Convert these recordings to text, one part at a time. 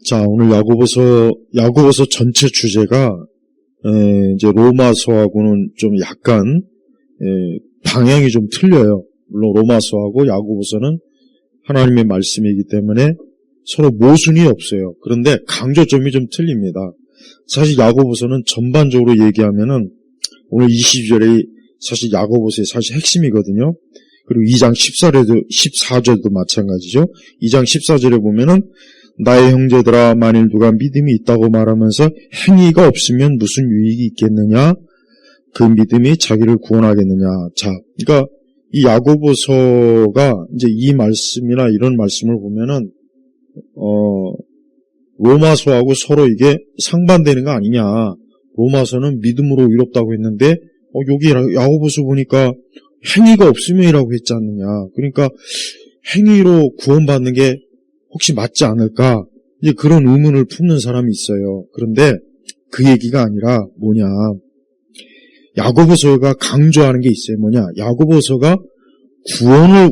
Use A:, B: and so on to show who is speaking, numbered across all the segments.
A: 자, 오늘 야고보서 전체 주제가 이제 로마서하고는 좀 약간 방향이 좀 틀려요. 물론 로마서하고 야고보서는 하나님의 말씀이기 때문에 서로 모순이 없어요. 그런데 강조점이 좀 틀립니다. 사실 야고보서는 전반적으로 얘기하면은 오늘 22절이 사실 야고보서의 사실 핵심이거든요. 그리고 2장 14절도 마찬가지죠. 2장 14절에 보면은 나의 형제들아, 만일 누가 믿음이 있다고 말하면서 행위가 없으면 무슨 유익이 있겠느냐? 그 믿음이 자기를 구원하겠느냐? 자, 그러니까 이 야고보서가 이제 이 말씀이나 이런 말씀을 보면은 로마서하고 서로 이게 상반되는 거 아니냐? 로마서는 믿음으로 의롭다고 했는데 여기 야고보서 보니까 행위가 없으면이라고 했지 않느냐? 그러니까 행위로 구원받는 게 혹시 맞지 않을까? 이제 그런 의문을 품는 사람이 있어요. 그런데 그 얘기가 아니라 뭐냐? 야고보서가 강조하는 게 있어요. 뭐냐? 야고보서가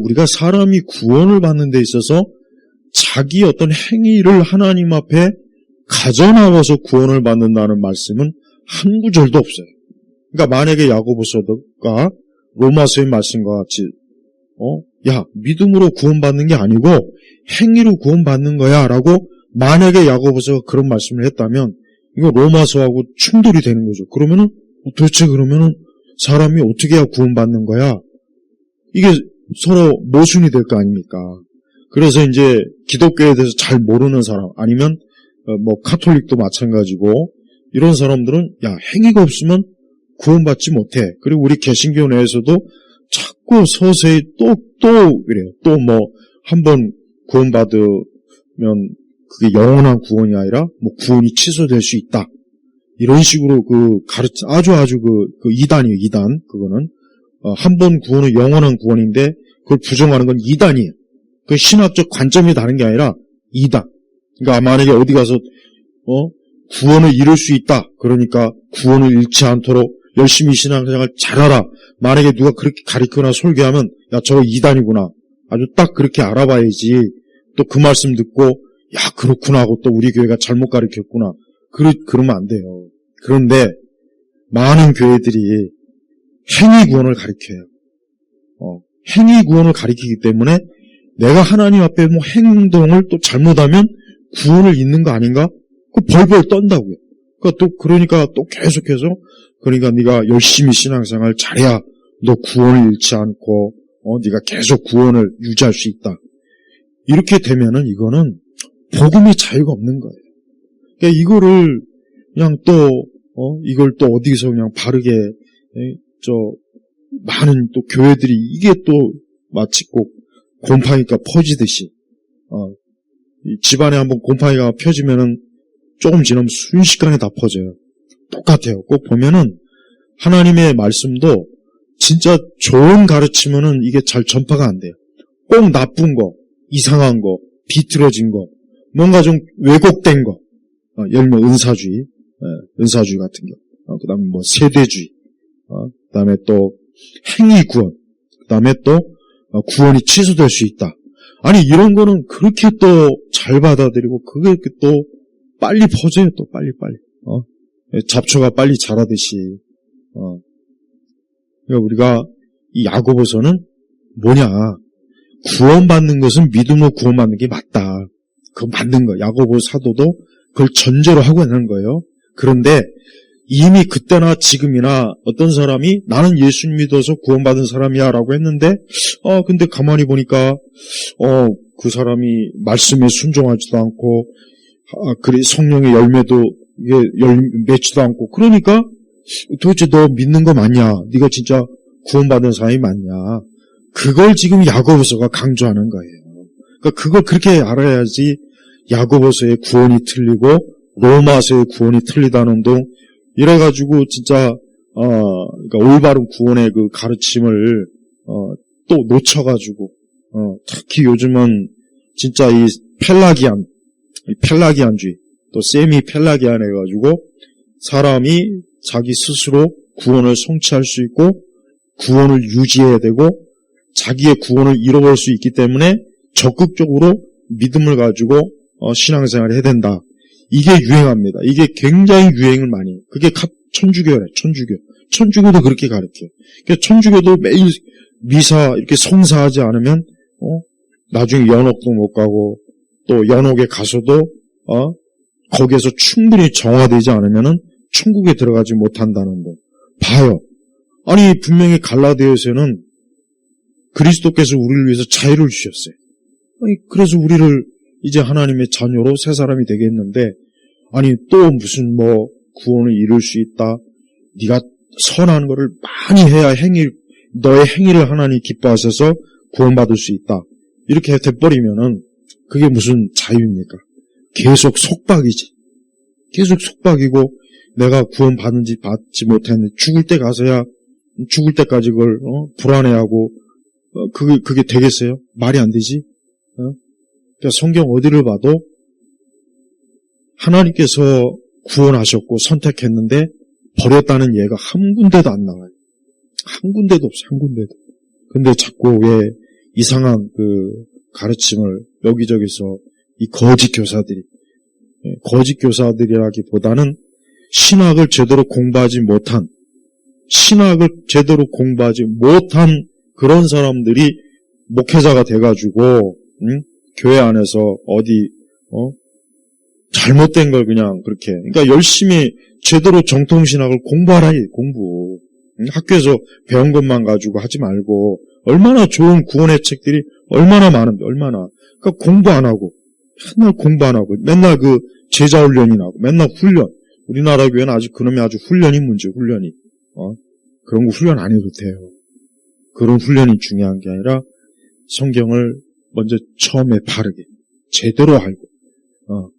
A: 우리가 사람이 구원을 받는 데 있어서 자기 어떤 행위를 하나님 앞에 가져나와서 구원을 받는다는 말씀은 한 구절도 없어요. 그러니까 만약에 야고보서가 로마서의 말씀과 같이 야, 믿음으로 구원받는 게 아니고 행위로 구원받는 거야 라고 만약에 야고보서가 그런 말씀을 했다면 이거 로마서하고 충돌이 되는 거죠. 그러면은 도대체 그러면은 사람이 어떻게 해야 구원받는 거야? 이게 서로 모순이 될 거 아닙니까? 그래서 이제 기독교에 대해서 잘 모르는 사람 아니면 카톨릭도 마찬가지고 이런 사람들은 야, 행위가 없으면 구원받지 못해. 그리고 우리 개신교 내에서도 자꾸 서서히 또 그래요. 또 한번 구원받으면 그게 영원한 구원이 아니라 구원이 취소될 수 있다. 이런 식으로 아주 그 이단이에요. 이단. 그거는 한 번 구원은 영원한 구원인데 그걸 부정하는 건 이단이에요. 그 신학적 관점이 다른 게 아니라 이단. 그러니까 만약에 어디 가서 구원을 이룰 수 있다. 그러니까 구원을 잃지 않도록 열심히 신앙생활 잘하라. 만약에 누가 그렇게 가르치거나 설교하면 야, 저거 이단이구나. 아주 딱 그렇게 알아봐야지. 또 그 말씀 듣고 야, 그렇구나 하고 또 우리 교회가 잘못 가르쳤구나. 그러면 안 돼요. 그런데 많은 교회들이 행위 구원을 가르쳐요. 행위 구원을 가르치기 때문에 내가 하나님 앞에 행동을 또 잘못하면 구원을 잃는 거 아닌가? 그 벌벌 떤다고요. 그러니까 또 계속해서 그러니까 네가 열심히 신앙생활 잘해야 너 구원을 잃지 않고 네가 계속 구원을 유지할 수 있다. 이렇게 되면은 이거는 복음의 자유가 없는 거예요. 그러니까 이거를 그냥 이걸 또 어디서 그냥 바르게 많은 또 교회들이 이게 또 마치 꼭 곰팡이가 퍼지듯이 집안에 한번 곰팡이가 펴지면은 조금 지나면 순식간에 다 퍼져요. 똑같아요. 꼭 보면은 하나님의 말씀도 진짜 좋은 가르치면은 이게 잘 전파가 안 돼요. 꼭 나쁜 거, 이상한 거, 비틀어진 거, 뭔가 좀 왜곡된 거, 예를 들면 은사주의 같은 거, 그 다음에 세대주의, 그 다음에 또 행위 구원, 그 다음에 또 구원이 취소될 수 있다. 아니, 이런 거는 그렇게 또 잘 받아들이고, 그게 또 빨리 퍼져요, 또 빨리. 잡초가 빨리 자라듯이. 그러니까 우리가 이 야고보서는 뭐냐. 구원받는 것은 믿음으로 구원받는 게 맞다. 그거 맞는 거예요. 야고보 사도도 그걸 전제로 하고 있는 거예요. 그런데 이미 그때나 지금이나 어떤 사람이 나는 예수 믿어서 구원받은 사람이야 라고 했는데, 근데 가만히 보니까, 그 사람이 말씀에 순종하지도 않고, 그래, 성령의 열매도 이게 맺지도 않고, 그러니까 도대체 너 믿는 거 맞냐? 네가 진짜 구원받은 사람이 맞냐? 그걸 지금 야고보서가 강조하는 거예요. 그러니까 그걸 그렇게 알아야지 야고보서의 구원이 틀리고 로마서의 구원이 틀리다는 둥 이래가지고 진짜 그러니까 올바른 구원의 그 가르침을 또 놓쳐가지고 특히 요즘은 진짜 이 펠라기안주의 또 세미 펠라기안 해가지고 사람이 자기 스스로 구원을 성취할 수 있고 구원을 유지해야 되고 자기의 구원을 잃어버릴 수 있기 때문에 적극적으로 믿음을 가지고 신앙생활을 해야 된다. 이게 유행합니다. 이게 굉장히 유행을 많이 해요. 그게 천주교래, 천주교. 천주교도 그렇게 가르쳐요. 그러니까 천주교도 매일 미사 이렇게 성사하지 않으면 나중에 연옥도 못 가고 또 연옥에 가서도 거기에서 충분히 정화되지 않으면은 천국에 들어가지 못한다는 거. 봐요. 아니 분명히 갈라디아서는 그리스도께서 우리를 위해서 자유를 주셨어요. 아니 그래서 우리를 이제 하나님의 자녀로 새 사람이 되겠는데 아니 또 무슨 구원을 이룰 수 있다. 네가 선한 거를 많이 해야 너의 행위를 하나님이 기뻐하셔서 구원받을 수 있다. 이렇게 돼버리면은 그게 무슨 자유입니까? 계속 속박이지. 계속 속박이고 내가 구원받는지 받지 못했는데 죽을 때 가서야 죽을 때까지 그걸 불안해하고 그게 되겠어요? 말이 안 되지. 그러니까 성경 어디를 봐도 하나님께서 구원하셨고 선택했는데 버렸다는 예가 한 군데도 안 나와요. 한 군데도 없어요. 한 군데도. 근데 자꾸 왜 이상한 가르침을 여기저기서 이 거짓 교사들이라기보다는 신학을 제대로 공부하지 못한 그런 사람들이 목회자가 돼가지고 교회 안에서 어디 잘못된 걸 그냥 그렇게 그러니까 열심히 제대로 정통신학을 공부하라 공부. 학교에서 배운 것만 가지고 하지 말고 얼마나 좋은 구원의 책들이 얼마나 많은데 얼마나 그러니까 공부 안 하고 맨날 공부 안 하고 맨날 제자 훈련이 나고 맨날 훈련. 우리나라 교회는 아직 그놈의 아주 훈련이 문제 훈련이 그런 거 훈련 안 해도 돼요. 그런 훈련이 중요한 게 아니라 성경을 먼저 처음에 바르게 제대로 알고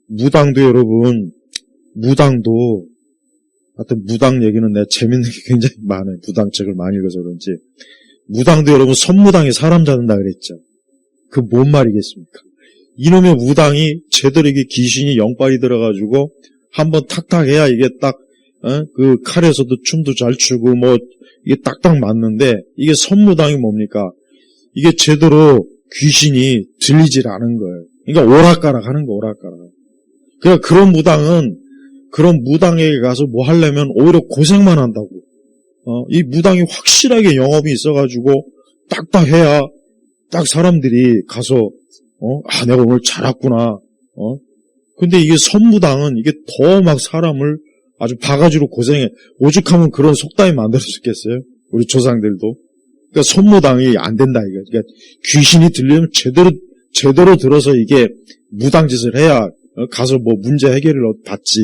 A: 무당도 여러분 하여튼 무당 얘기는 내가 재밌는 게 굉장히 많아요. 무당책을 많이 읽어서 그런지 무당도 여러분 선무당이 사람 잡는다 그랬죠. 그 뭔 말이겠습니까? 이놈의 무당이 제대로 이게 귀신이 영빨이 들어가지고 한번 탁탁 해야 이게 딱 그 칼에서도 춤도 잘 추고 이게 딱딱 맞는데 이게 선무당이 뭡니까? 이게 제대로 귀신이 들리질 않은 거예요. 그러니까 오락가락 하는 거 오락가락. 그러니까 그런 무당에게 가서 뭐 하려면 오히려 고생만 한다고. 이 무당이 확실하게 영업이 있어가지고 딱딱 해야 딱 사람들이 가서 내가 오늘 잘 왔구나. 근데 이게 선무당은 이게 더 막 사람을 아주 바가지로 고생해. 오죽하면 그런 속담이 만들어졌겠어요? 우리 조상들도. 그러니까 선무당이 안 된다 이거. 그러니까 귀신이 들리면 제대로 들어서 이게 무당짓을 해야 가서 문제 해결을 받지.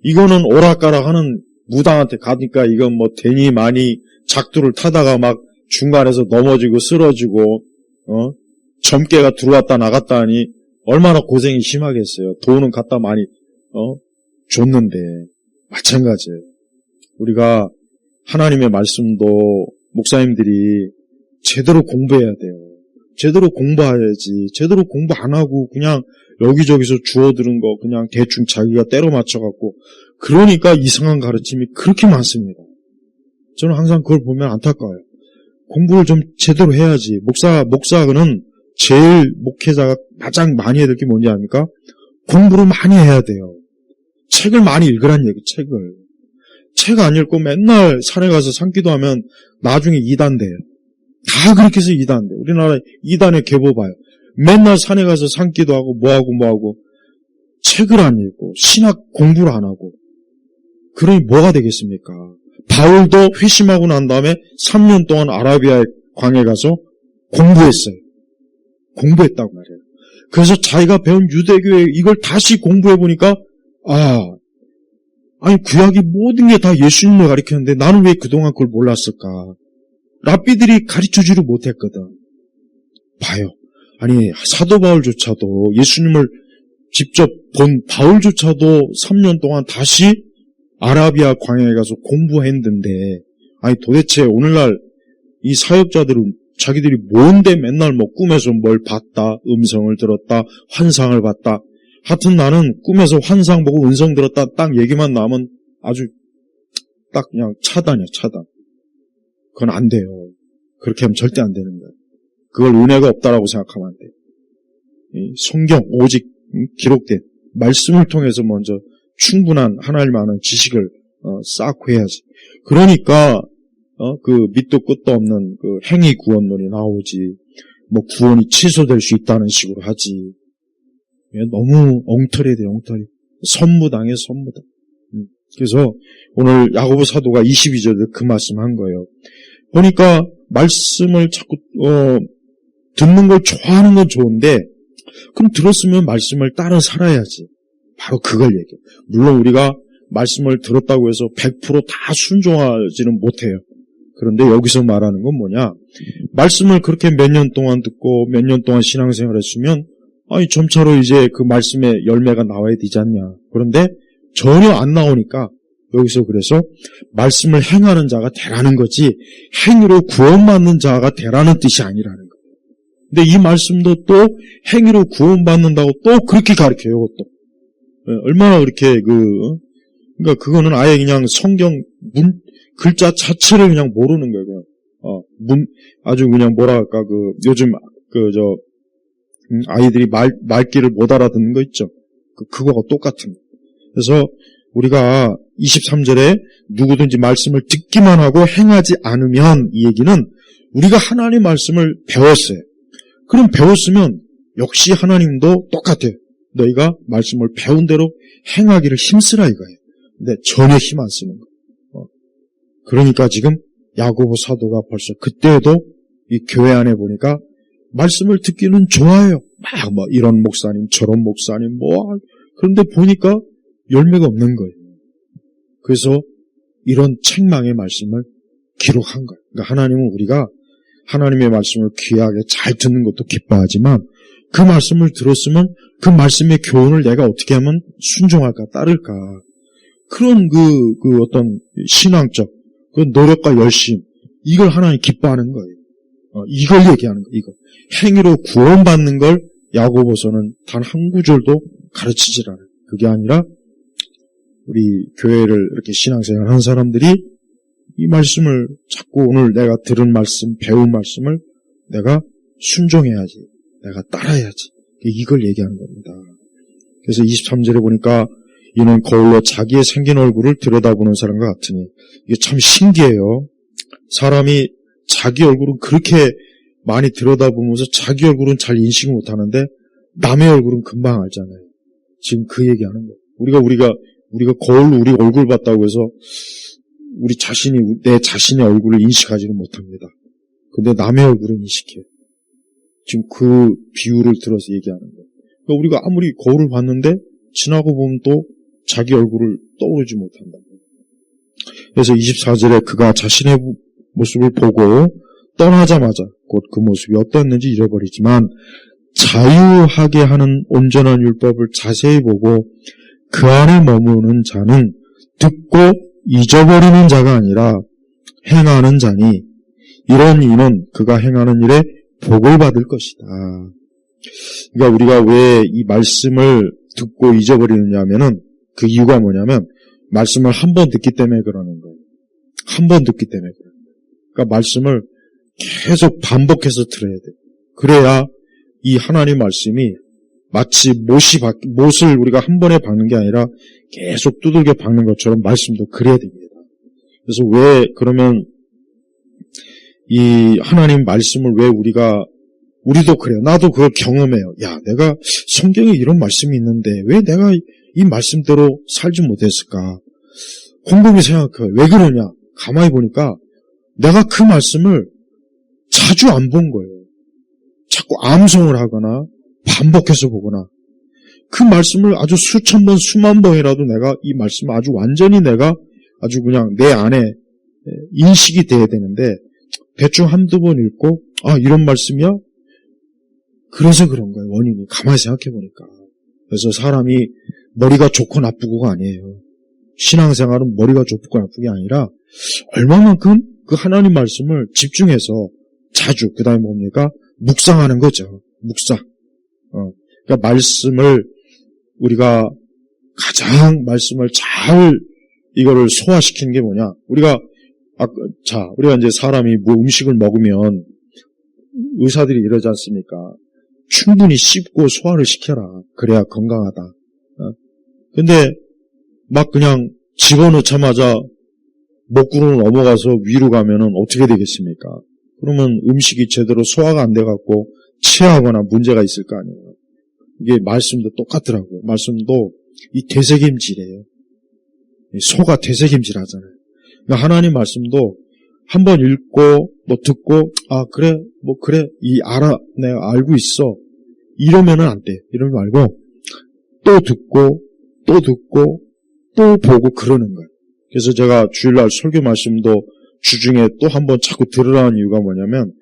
A: 이거는 오락가락 하는 무당한테 가니까 이건 괜히 많이 작두를 타다가 막 중간에서 넘어지고 쓰러지고 점괘가 들어왔다 나갔다 하니 얼마나 고생이 심하겠어요. 돈은 갖다 많이 줬는데 마찬가지예요. 우리가 하나님의 말씀도 목사님들이 제대로 공부해야 돼요. 제대로 공부해야지. 제대로 공부 안 하고 그냥 여기저기서 주워 들은 거 그냥 대충 자기가 때려 맞춰갖고 그러니까 이상한 가르침이 그렇게 많습니다. 저는 항상 그걸 보면 안타까워요. 공부를 좀 제대로 해야지. 목사는 제일 목회자가 가장 많이 해야 될 게 뭔지 아닙니까? 공부를 많이 해야 돼요. 책을 많이 읽으란 얘기, 책을. 책 안 읽고 맨날 산에 가서 산기도하면 나중에 이단돼요. 다 그렇게 해서 이단돼. 우리나라 이단의 계보 봐요. 맨날 산에 가서 산기도하고 뭐하고 책을 안 읽고 신학 공부를 안 하고 그러니 뭐가 되겠습니까? 바울도 회심하고 난 다음에 3년 동안 아라비아의 광야에 가서 공부했어요. 공부했다고 말해요. 그래서 자기가 배운 유대교의 이걸 다시 공부해보니까 아니 구약이 모든 게 다 예수님을 가리켰는데 나는 왜 그동안 그걸 몰랐을까? 랍비들이 가르쳐주지를 못했거든. 봐요. 아니 사도 바울조차도 예수님을 직접 본 바울조차도 3년 동안 다시 아라비아 광야에 가서 공부했는데 아니 도대체 오늘날 이 사역자들은 자기들이 뭔데 맨날 꿈에서 뭘 봤다, 음성을 들었다, 환상을 봤다. 하여튼 나는 꿈에서 환상 보고 음성 들었다 딱 얘기만 나오면 아주 딱 그냥 차단이야, 차단. 그건 안 돼요. 그렇게 하면 절대 안 되는 거예요. 그걸 은혜가 없다라고 생각하면 안 돼요. 성경 오직 기록된 말씀을 통해서 먼저 충분한 하나님 아는 지식을 쌓고 해야지. 그러니까 그 밑도 끝도 없는 그 행위 구원론이 나오지. 뭐 구원이 취소될 수 있다는 식으로 하지. 너무 엉터리에 대해 엉터리. 선무당해 선무당. 그래서 오늘 야고보 사도가 22절에 그 말씀한 거예요. 보니까 말씀을 자꾸 듣는 걸 좋아하는 건 좋은데 그럼 들었으면 말씀을 따라 살아야지. 바로 그걸 얘기해요. 물론 우리가 말씀을 들었다고 해서 100%다 순종하지는 못해요. 그런데 여기서 말하는 건 뭐냐? 말씀을 그렇게 몇 년 동안 듣고 몇 년 동안 신앙생활 했으면 점차로 이제 그 말씀의 열매가 나와야 되지 않냐. 그런데 전혀 안 나오니까 여기서 그래서 말씀을 행하는 자가 되라는 거지 행위로 구원받는 자가 되라는 뜻이 아니라는 거예요. 근데 이 말씀도 또 행위로 구원받는다고 또 그렇게 가르쳐요. 또 얼마나 그렇게 그러니까 그거는 아예 그냥 성경 글자 자체를 그냥 모르는 거예요. 아주 그냥 뭐랄까 요즘 아이들이 말귀를 못 알아듣는 거 있죠. 그거가 똑같은 거. 그래서 우리가 23절에 누구든지 말씀을 듣기만 하고 행하지 않으면 이 얘기는 우리가 하나님 말씀을 배웠어요. 그럼 배웠으면 역시 하나님도 똑같아요. 너희가 말씀을 배운 대로 행하기를 힘쓰라 이거예요. 근데 전혀 힘 안 쓰는 거예요. 그러니까 지금 야고보 사도가 벌써 그때도 이 교회 안에 보니까 말씀을 듣기는 좋아요. 막 이런 목사님 저런 목사님 그런데 보니까 열매가 없는 거예요. 그래서 이런 책망의 말씀을 기록한 거예요. 그러니까 하나님은 우리가 하나님의 말씀을 귀하게 잘 듣는 것도 기뻐하지만 그 말씀을 들었으면 그 말씀의 교훈을 내가 어떻게 하면 순종할까 따를까 그런 그 어떤 신앙적 그 노력과 열심 이걸 하나님 기뻐하는 거예요. 이걸 얘기하는 거예요. 이거 행위로 구원받는 걸 야고보서는 단 한 구절도 가르치질 않아요. 그게 아니라 우리 교회를 이렇게 신앙생활 하는 사람들이 이 말씀을 자꾸 오늘 내가 들은 말씀, 배운 말씀을 내가 순종해야지. 내가 따라야지. 이걸 얘기하는 겁니다. 그래서 23절에 보니까 이는 거울로 자기의 생긴 얼굴을 들여다보는 사람과 같으니 이게 참 신기해요. 사람이 자기 얼굴은 그렇게 많이 들여다보면서 자기 얼굴은 잘 인식을 못하는데 남의 얼굴은 금방 알잖아요. 지금 그 얘기하는 거예요. 우리가 거울로 우리 얼굴 봤다고 해서 우리 자신이 내 자신의 얼굴을 인식하지는 못합니다. 근데 남의 얼굴은 인식해요. 지금 그 비유를 들어서 얘기하는 거예요. 그러니까 우리가 아무리 거울을 봤는데 지나고 보면 또 자기 얼굴을 떠오르지 못한다. 그래서 24절에 그가 자신의 모습을 보고 떠나자마자 곧 그 모습이 어떠했는지 잃어버리지만 자유하게 하는 온전한 율법을 자세히 보고 그 안에 머무는 자는 듣고 잊어버리는 자가 아니라 행하는 자니 이런 이는 그가 행하는 일에 복을 받을 것이다. 그러니까 우리가 왜 이 말씀을 듣고 잊어버리느냐 하면은 그 이유가 뭐냐면 말씀을 한 번 듣기 때문에 그러는 거예요. 한 번 듣기 때문에 그래요. 그러니까 말씀을 계속 반복해서 들어야 돼요. 그래야 이 하나님 말씀이 마치 못을 우리가 한 번에 박는 게 아니라 계속 두들겨 박는 것처럼 말씀도 그래야 됩니다. 그래서 왜 그러면 이 하나님 말씀을 왜 우리도 그래요. 나도 그걸 경험해요. 야, 내가 성경에 이런 말씀이 있는데 왜 내가 이 말씀대로 살지 못했을까? 곰곰이 생각해요. 왜 그러냐? 가만히 보니까 내가 그 말씀을 자주 안 본 거예요. 자꾸 암송을 하거나 반복해서 보거나 그 말씀을 아주 수천 번, 수만 번이라도 내가 이 말씀을 아주 완전히 내가 아주 그냥 내 안에 인식이 돼야 되는데 대충 한두 번 읽고 이런 말씀이야? 그래서 그런 거예요. 원인이. 가만히 생각해 보니까. 그래서 사람이 머리가 좋고 나쁘고가 아니에요. 신앙생활은 머리가 좋고 나쁘게 아니라 얼마만큼 그 하나님 말씀을 집중해서 자주 그다음에 뭡니까? 묵상하는 거죠. 묵상. 그러니까 말씀을 우리가 가장 말씀을 잘 이거를 소화시키는 게 뭐냐? 우리가 이제 사람이 뭐 음식을 먹으면 의사들이 이러지 않습니까? 충분히 씹고 소화를 시켜라. 그래야 건강하다. 근데 막 그냥 집어넣자마자 목구멍을 넘어가서 위로 가면은 어떻게 되겠습니까? 그러면 음식이 제대로 소화가 안 돼갖고 체하거나 문제가 있을 거 아니에요. 이게 말씀도 똑같더라고요. 말씀도 이 되새김질이에요. 소가 되새김질 하잖아요. 그러니까 하나님 말씀도 한번 읽고 뭐 듣고 그래 뭐 그래 알아 내가 알고 있어 이러면은 안 돼. 이러지 말고 또 듣고 또 보고 그러는 거예요. 그래서 제가 주일날 설교 말씀도 주중에 또 한번 자꾸 들으라는 이유가 뭐냐면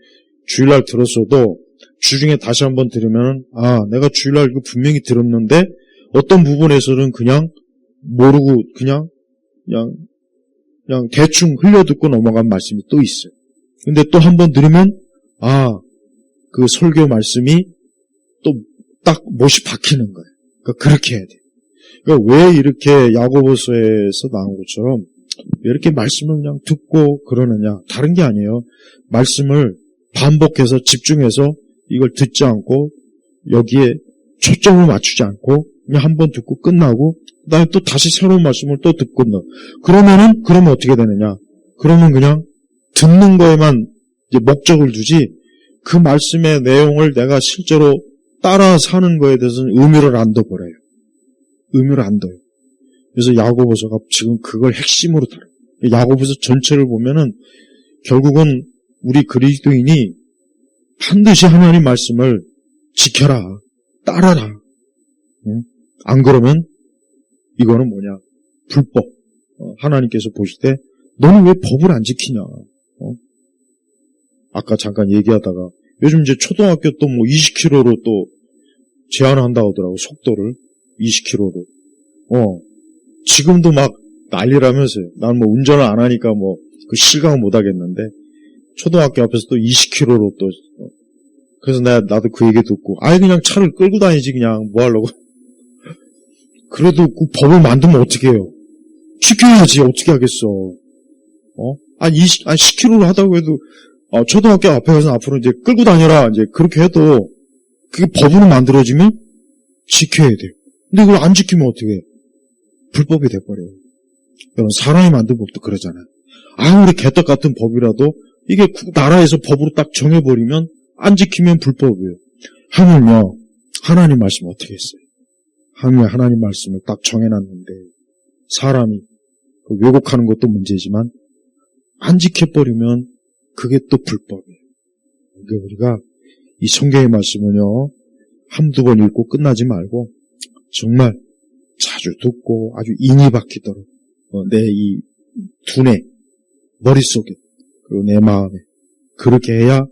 A: 주일날 들었어도 주중에 다시 한번 들으면 내가 주일날 이거 분명히 들었는데 어떤 부분에서는 그냥 모르고 그냥 대충 흘려듣고 넘어간 말씀이 또 있어요. 근데 또 한번 들으면 그 설교 말씀이 또 딱 못이 박히는 거예요. 그러니까 그렇게 해야 돼요. 그러니까 왜 이렇게 야고보서에서 나온 것처럼 왜 이렇게 말씀을 그냥 듣고 그러느냐? 다른 게 아니에요. 말씀을 반복해서 집중해서 이걸 듣지 않고 여기에 초점을 맞추지 않고 그냥 한번 듣고 끝나고 그다음에 또 다시 새로운 말씀을 또 듣고 그러면 어떻게 되느냐? 그러면 그냥 듣는 거에만 이제 목적을 두지 그 말씀의 내용을 내가 실제로 따라 사는 거에 대해서는 의미를 안 둬버려요. 의미를 안 둬요. 그래서 야고보서가 지금 그걸 핵심으로 다뤄요. 야고보서 전체를 보면은 결국은 우리 그리스도인이 반드시 하나님 말씀을 지켜라, 따라라. 안 그러면 이거는 뭐냐? 불법. 하나님께서 보실 때 너는 왜 법을 안 지키냐? 아까 잠깐 얘기하다가 요즘 이제 초등학교 또 뭐 20km로 또 제한한다고 하더라고. 속도를 20km로. 지금도 막 난리라면서요. 난 뭐 운전을 안 하니까 뭐 그 실감을 못 하겠는데 초등학교 앞에서 또 20km로 또 그래서 나도 그 얘기 듣고 그냥 차를 끌고 다니지 그냥 뭐 하려고. 그래도 그 법을 만들면 어떻게 해요? 지켜야지 어떻게 하겠어. 10km로 하다고 해도 초등학교 앞에 가서 앞으로 이제 끌고 다녀라 이제 그렇게 해도 그게 법으로 만들어지면 지켜야 돼요. 근데 그걸 안 지키면 어떻게 해? 불법이 돼버려요. 여러분 사람이 만든 법도 그러잖아요. 아무리 개떡 같은 법이라도 이게 나라에서 법으로 딱 정해버리면 안 지키면 불법이에요. 하물며 하나님 말씀 어떻게 했어요? 하나님 말씀을 딱 정해놨는데 사람이 왜곡하는 것도 문제지만 안 지켜버리면 그게 또 불법이에요. 그러니까 우리가 이 성경의 말씀은요 한두 번 읽고 끝나지 말고 정말 자주 듣고 아주 인이 박히도록 내 이 두뇌, 머릿속에 그리고 내 마음에 그렇게 해야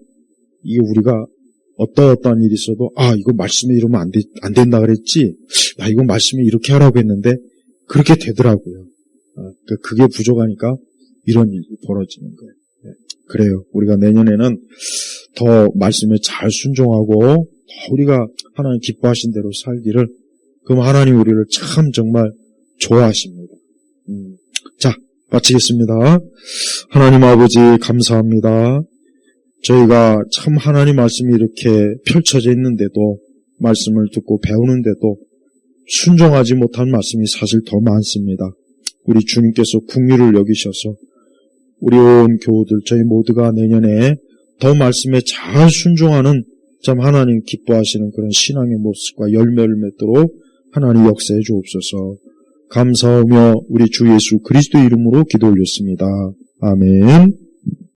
A: 이게 우리가 어떠한 일이 있어도 이거 말씀에 이러면 안 된다 그랬지 나 이거 말씀에 이렇게 하라고 했는데 그렇게 되더라고요. 그게 부족하니까 이런 일이 벌어지는 거예요. 그래요. 우리가 내년에는 더 말씀에 잘 순종하고 더 우리가 하나님 기뻐하신 대로 살기를 그럼 하나님 우리를 참 정말 좋아하십니다. 자, 마치겠습니다. 하나님 아버지 감사합니다. 저희가 참 하나님 말씀이 이렇게 펼쳐져 있는데도 말씀을 듣고 배우는데도 순종하지 못한 말씀이 사실 더 많습니다. 우리 주님께서 긍휼을 여기셔서 우리 온 교우들 저희 모두가 내년에 더 말씀에 잘 순종하는 참 하나님 기뻐하시는 그런 신앙의 모습과 열매를 맺도록 하나님 역사해 주옵소서. 감사하며 우리 주 예수 그리스도 이름으로 기도 올렸습니다. 아멘.